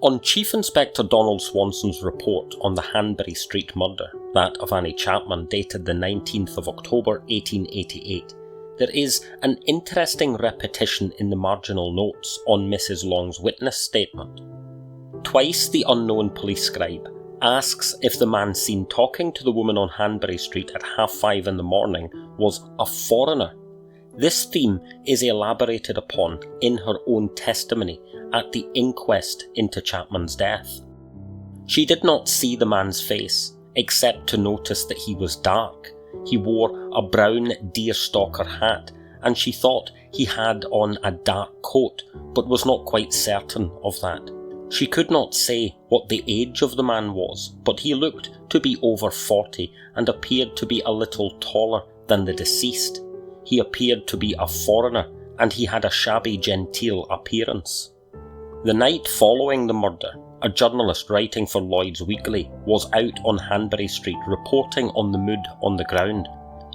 On Chief Inspector Donald Swanson's report on the Hanbury Street murder, that of Annie Chapman, dated the 19th of October 1888, there is an interesting repetition in the marginal notes on Mrs. Long's witness statement. Twice the unknown police scribe asks if the man seen talking to the woman on Hanbury Street at 5:30 in the morning was a foreigner. This theme is elaborated upon in her own testimony at the inquest into Chapman's death. She did not see the man's face, except to notice that he was dark. He wore a brown deerstalker hat, and she thought he had on a dark coat, but was not quite certain of that. She could not say what the age of the man was, but he looked to be over 40 and appeared to be a little taller than the deceased. He appeared to be a foreigner, and he had a shabby genteel appearance. The night following the murder, a journalist writing for Lloyd's Weekly was out on Hanbury Street reporting on the mood on the ground.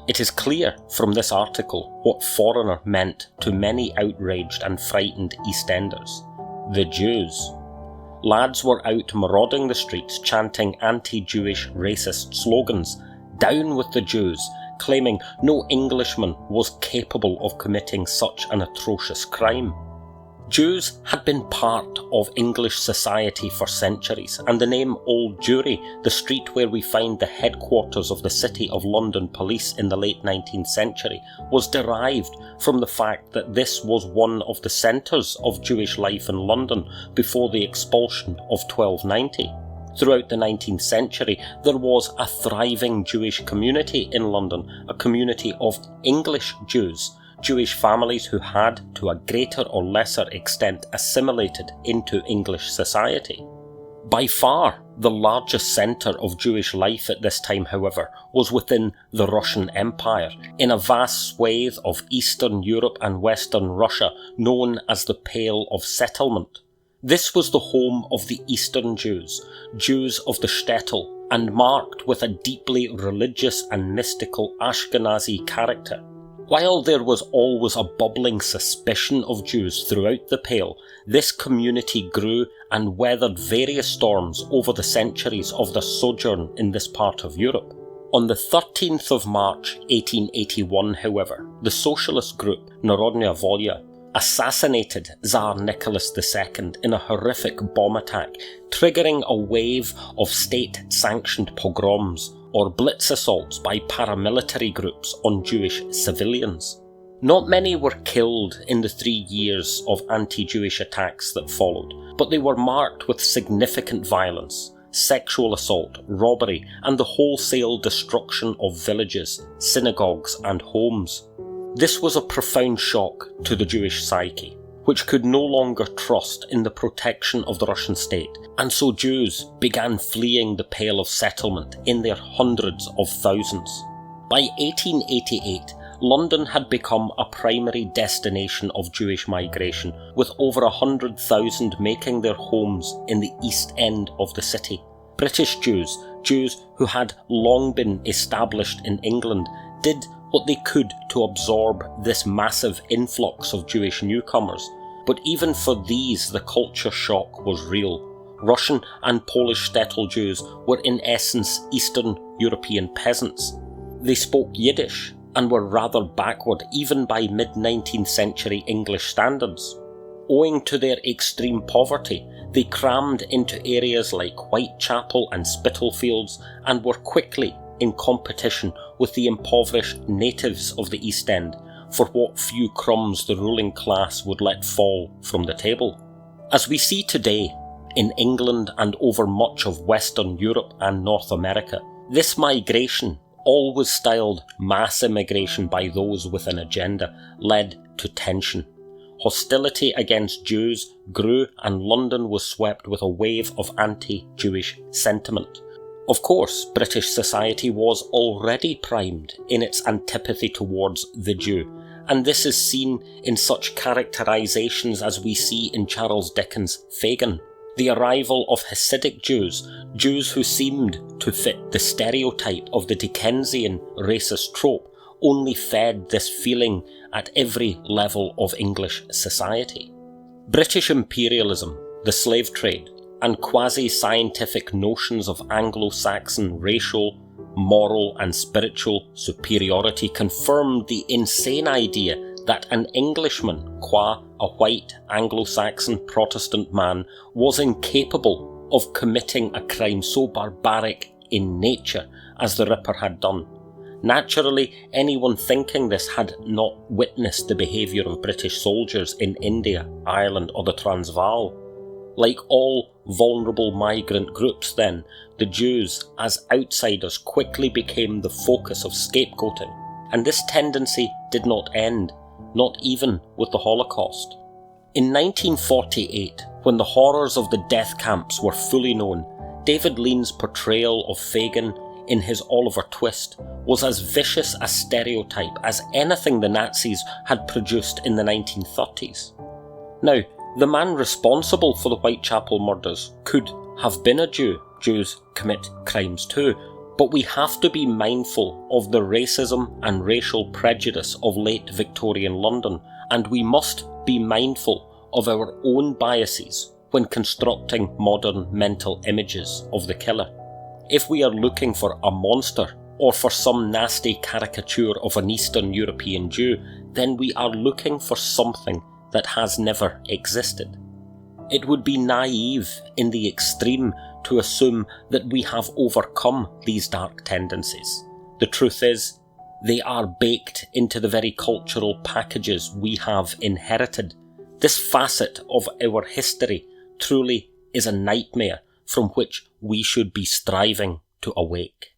It is clear from this article what foreigner meant to many outraged and frightened East Enders: the Jews. Lads were out marauding the streets chanting anti-Jewish racist slogans, "Down with the Jews," claiming no Englishman was capable of committing such an atrocious crime. Jews had been part of English society for centuries, and the name Old Jewry, the street where we find the headquarters of the City of London Police in the late 19th century, was derived from the fact that this was one of the centres of Jewish life in London before the expulsion of 1290. Throughout the 19th century, there was a thriving Jewish community in London, a community of English Jews, Jewish families who had, to a greater or lesser extent, assimilated into English society. By far, the largest centre of Jewish life at this time, however, was within the Russian Empire, in a vast swathe of Eastern Europe and Western Russia known as the Pale of Settlement. This was the home of the Eastern Jews, Jews of the shtetl, and marked with a deeply religious and mystical Ashkenazi character. While there was always a bubbling suspicion of Jews throughout the Pale, this community grew and weathered various storms over the centuries of their sojourn in this part of Europe. On the 13th of March 1881, however, the socialist group Narodnaya Volya assassinated Tsar Nichols II in a horrific bomb attack, triggering a wave of state-sanctioned pogroms, or blitz assaults by paramilitary groups on Jewish civilians. Not many were killed in the 3 years of anti-Jewish attacks that followed, but they were marked with significant violence, sexual assault, robbery, and the wholesale destruction of villages, synagogues, and homes. This was a profound shock to the Jewish psyche, which could no longer trust in the protection of the Russian state, and so Jews began fleeing the Pale of Settlement in their hundreds of thousands. By 1888, London had become a primary destination of Jewish migration, with over 100,000 making their homes in the East End of the city. British Jews, Jews who had long been established in England, did what they could to absorb this massive influx of Jewish newcomers. But even for these, the culture shock was real. Russian and Polish shtetl Jews were in essence Eastern European peasants. They spoke Yiddish and were rather backward even by mid-19th century English standards. Owing to their extreme poverty, they crammed into areas like Whitechapel and Spitalfields and were quickly in competition with the impoverished natives of the East End for what few crumbs the ruling class would let fall from the table. As we see today, in England and over much of Western Europe and North America, this migration, always styled mass immigration by those with an agenda, led to tension. Hostility against Jews grew and London was swept with a wave of anti-Jewish sentiment. Of course, British society was already primed in its antipathy towards the Jew, and this is seen in such characterizations as we see in Charles Dickens' Fagin. The arrival of Hasidic Jews, Jews who seemed to fit the stereotype of the Dickensian racist trope, only fed this feeling at every level of English society. British imperialism, the slave trade, and quasi-scientific notions of Anglo-Saxon racial, moral and spiritual superiority confirmed the insane idea that an Englishman, qua a white Anglo-Saxon Protestant man, was incapable of committing a crime so barbaric in nature as the Ripper had done. Naturally, anyone thinking this had not witnessed the behaviour of British soldiers in India, Ireland or the Transvaal. Like all vulnerable migrant groups then, the Jews, as outsiders, quickly became the focus of scapegoating, and this tendency did not end, not even with the Holocaust. In 1948, when the horrors of the death camps were fully known, David Lean's portrayal of Fagin in his Oliver Twist was as vicious a stereotype as anything the Nazis had produced in the 1930s. Now, the man responsible for the Whitechapel murders could have been a Jew. Jews commit crimes too, but we have to be mindful of the racism and racial prejudice of late Victorian London, and we must be mindful of our own biases when constructing modern mental images of the killer. If we are looking for a monster or for some nasty caricature of an Eastern European Jew, then we are looking for something that has never existed. It would be naive in the extreme to assume that we have overcome these dark tendencies. The truth is, they are baked into the very cultural packages we have inherited. This facet of our history truly is a nightmare from which we should be striving to awake.